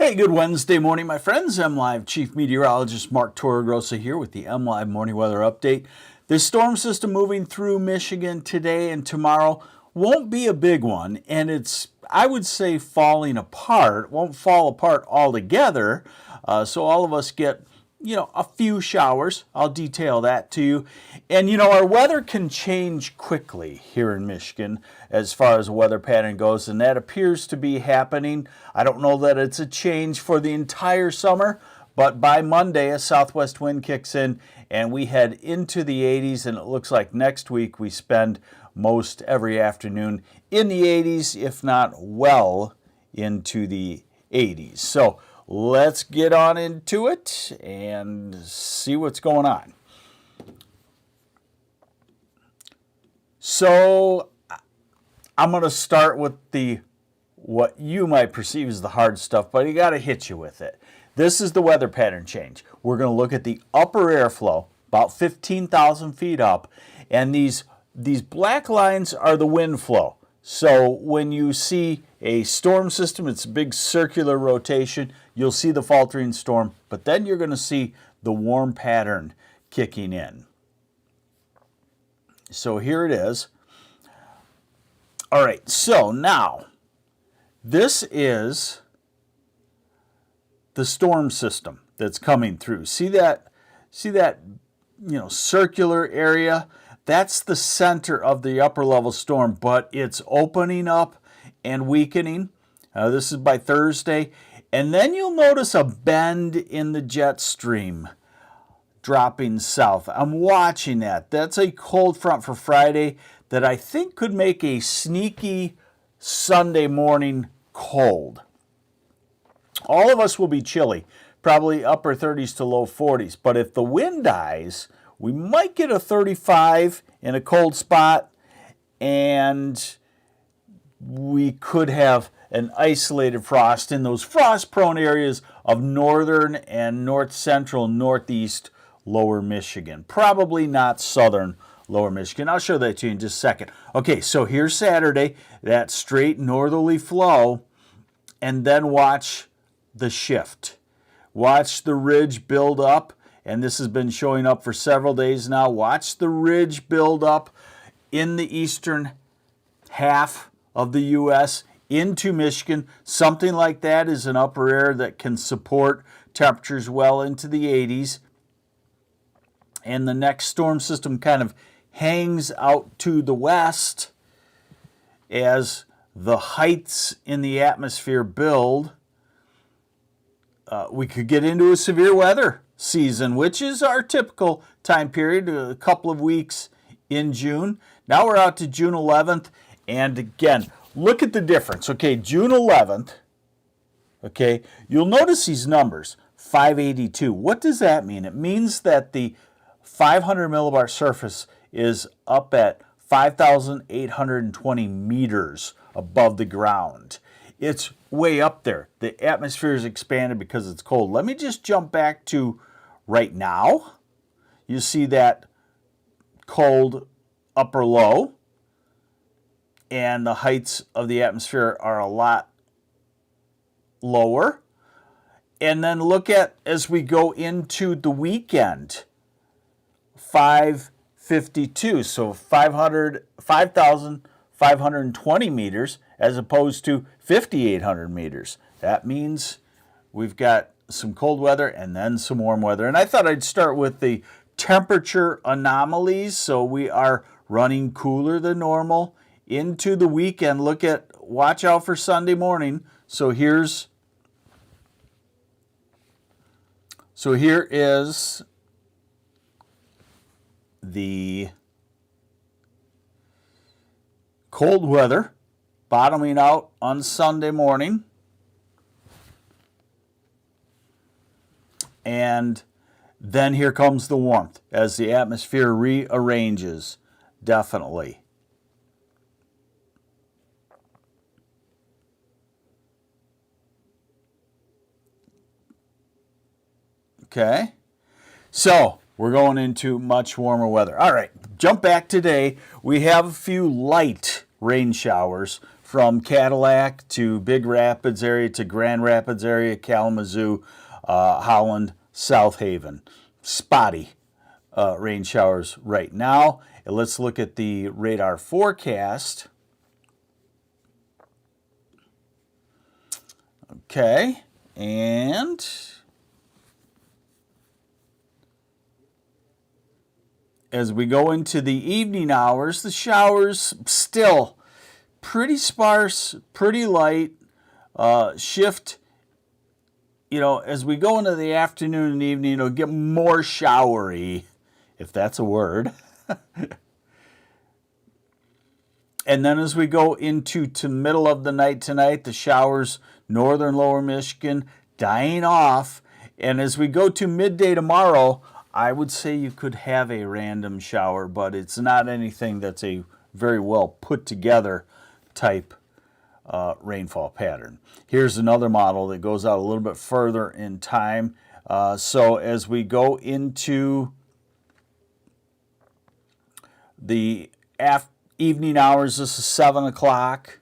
Hey, good Wednesday morning, my friends. MLive Chief Meteorologist Mark Torregrossa here with the MLive Morning Weather Update. This storm system moving through Michigan today and tomorrow won't be a big one, and it's, I would say, falling apart. It won't fall apart altogether, so all of us get a few showers. I'll detail that to you. And our weather can change quickly here in Michigan as far as the weather pattern goes, and that appears to be happening. I don't know that it's a change for the entire summer, but by Monday a southwest wind kicks in and we head into the 80s, and it looks like next week we spend most every afternoon in the 80s, if not well into the 80s. So let's get on into it and see what's going on. So I'm going to start with what you might perceive as the hard stuff, but I got to hit you with it. This is the weather pattern change. We're going to look at the upper airflow, about 15,000 feet up, and these black lines are the wind flow. So when you see a storm system, it's a big circular rotation. You'll see the faltering storm, but then you're going to see the warm pattern kicking in. So here it is. All right, so now this is the storm system that's coming through. See that circular area? That's the center of the upper level storm, but it's opening up and weakening. This is by Thursday. And then you'll notice a bend in the jet stream dropping south. I'm watching that. That's a cold front for Friday that I think could make a sneaky Sunday morning cold. All of us will be chilly, probably upper 30s to low 40s. But if the wind dies, we might get a 35 in a cold spot, and we could have an isolated frost in those frost-prone areas of northern and north-central, northeast lower Michigan. Probably not southern lower Michigan. I'll show that to you in just a second. Okay, so here's Saturday, that straight northerly flow, and then watch the shift. Watch the ridge build up, and this has been showing up for several days now. Watch the ridge build up in the eastern half of the U.S. into Michigan. Something like that is an upper air that can support temperatures well into the 80s. And the next storm system kind of hangs out to the west as the heights in the atmosphere build. We could get into a severe weather season, which is our typical time period, a couple of weeks in June. Now we're out to June 11th, and again, look at the difference. Okay, June 11th, okay, you'll notice these numbers, 582. What does that mean? It means that the 500 millibar surface is up at 5,820 meters above the ground. It's way up there. The atmosphere is expanded because it's cold. Let me just jump back to right now. You see that cold upper low, and the heights of the atmosphere are a lot lower. And then look at, as we go into the weekend, 552, so 5,520 meters as opposed to 5,800 meters. That means we've got some cold weather and then some warm weather. And I thought I'd start with the temperature anomalies. So we are running cooler than normal into the weekend. Watch out for Sunday morning. So here is the cold weather bottoming out on Sunday morning. And then here comes the warmth as the atmosphere rearranges, definitely. Okay, so we're going into much warmer weather. All right, jump back today. We have a few light rain showers from Cadillac to Big Rapids area to Grand Rapids area, Kalamazoo, Holland, South Haven. Spotty rain showers right now. And let's look at the radar forecast. Okay, and as we go into the evening hours, the showers still pretty sparse, pretty light, shift. As we go into the afternoon and evening, it'll get more showery, if that's a word. And then as we go into middle of the night tonight, the showers, northern lower Michigan, dying off. And as we go to midday tomorrow, I would say you could have a random shower, but it's not anything that's a very well put together type rainfall pattern. Here's another model that goes out a little bit further in time. So as we go into the evening hours, this is 7 o'clock.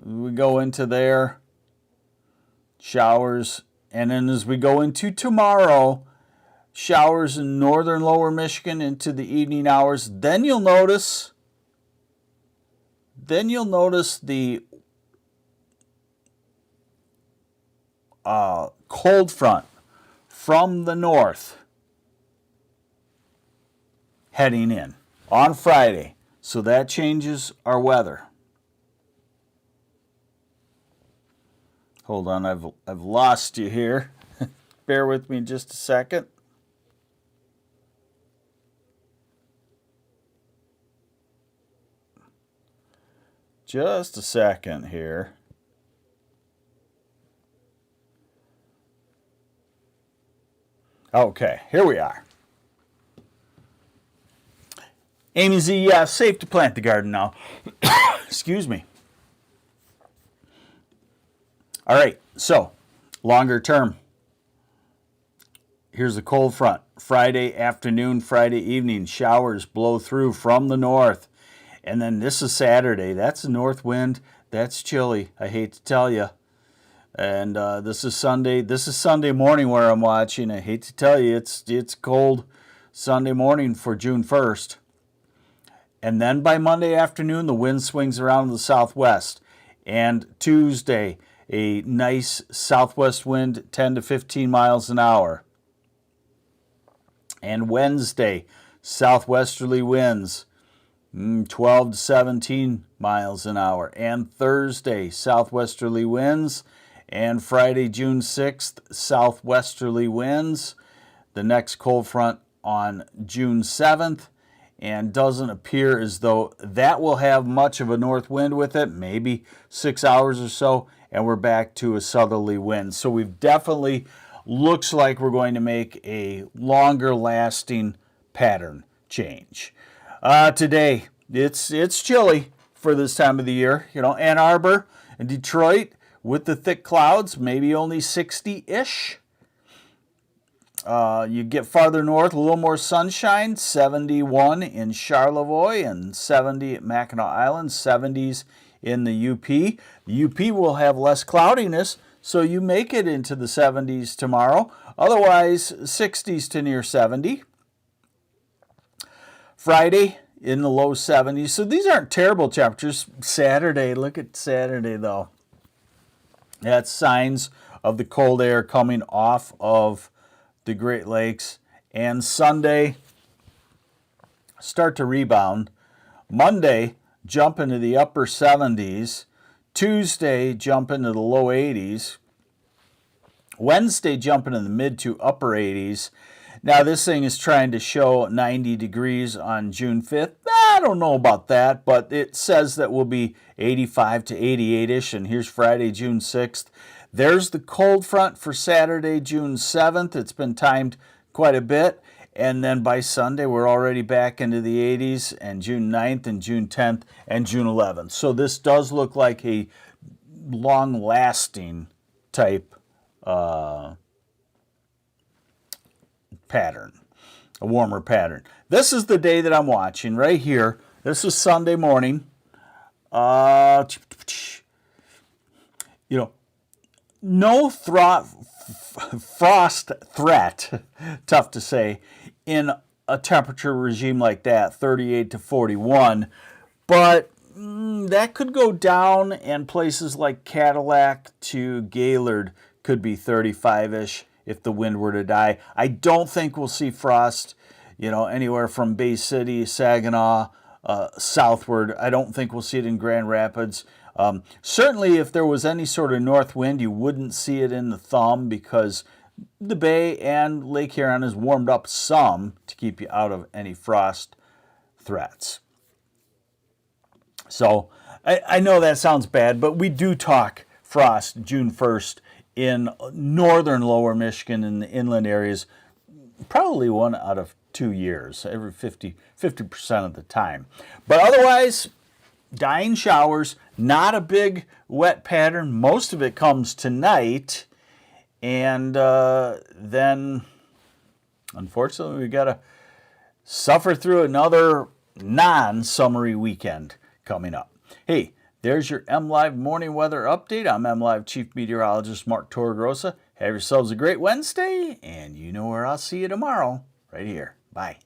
We go into there, showers, and then as we go into tomorrow, showers in northern lower Michigan into the evening hours. Then you'll notice the cold front from the north heading in on Friday. So that changes our weather. Hold on, I've lost you here. Bear with me just a second. Just a second here. Okay, here we are. Amy Z, yeah, safe to plant the garden now. Excuse me. All right, so longer term. Here's the cold front. Friday afternoon, Friday evening, showers blow through from the north. And then this is Saturday. That's a north wind. That's chilly, I hate to tell you. And this is Sunday. This is Sunday morning where I'm watching. I hate to tell you, it's cold Sunday morning for June 1st. And then by Monday afternoon, the wind swings around to the southwest. And Tuesday, a nice southwest wind, 10 to 15 miles an hour. And Wednesday, southwesterly winds, 12 to 17 miles an hour. And Thursday, southwesterly winds. And Friday, June 6th, southwesterly winds. The next cold front on June 7th. And doesn't appear as though that will have much of a north wind with it, maybe 6 hours or so, and we're back to a southerly wind. So we've definitely looks like we're going to make a longer lasting pattern change. Today, it's chilly for this time of the year. Ann Arbor and Detroit with the thick clouds, maybe only 60-ish. You get farther north, a little more sunshine, 71 in Charlevoix and 70 at Mackinac Island, 70s in the UP. The UP will have less cloudiness, so you make it into the 70s tomorrow. Otherwise, 60s to near 70. Friday in the low 70s. So these aren't terrible temperatures. Saturday, look at Saturday though. That's signs of the cold air coming off of the Great Lakes. And Sunday, start to rebound. Monday, jump into the upper 70s. Tuesday, jump into the low 80s. Wednesday, jump into the mid to upper 80s. Now, this thing is trying to show 90 degrees on June 5th. I don't know about that, but it says that we'll be 85 to 88-ish, and here's Friday, June 6th. There's the cold front for Saturday, June 7th. It's been timed quite a bit. And then by Sunday, we're already back into the 80s, and June 9th and June 10th and June 11th. So this does look like a long-lasting type pattern, a warmer pattern. This is the day that I'm watching right here. This is Sunday morning. You know, no frost threat, tough to say, in a temperature regime like that, 38 to 41. But that could go down, and places like Cadillac to Gaylord could be 35-ish if the wind were to die. I don't think we'll see frost, anywhere from Bay City, Saginaw, southward. I don't think we'll see it in Grand Rapids. Certainly, if there was any sort of north wind, you wouldn't see it in the thumb because the bay and Lake Huron is warmed up some to keep you out of any frost threats. So I know that sounds bad, but we do talk frost June 1st in northern lower Michigan and the inland areas, probably 1 out of 2 years, every 50% of the time. But otherwise, dying showers, not a big wet pattern. Most of it comes tonight. And then, unfortunately, we got to suffer through another non-summery weekend coming up. Hey, there's your MLive morning weather update. I'm MLive Chief Meteorologist Mark Torregrossa. Have yourselves a great Wednesday, and you know where I'll see you tomorrow, right here. Bye.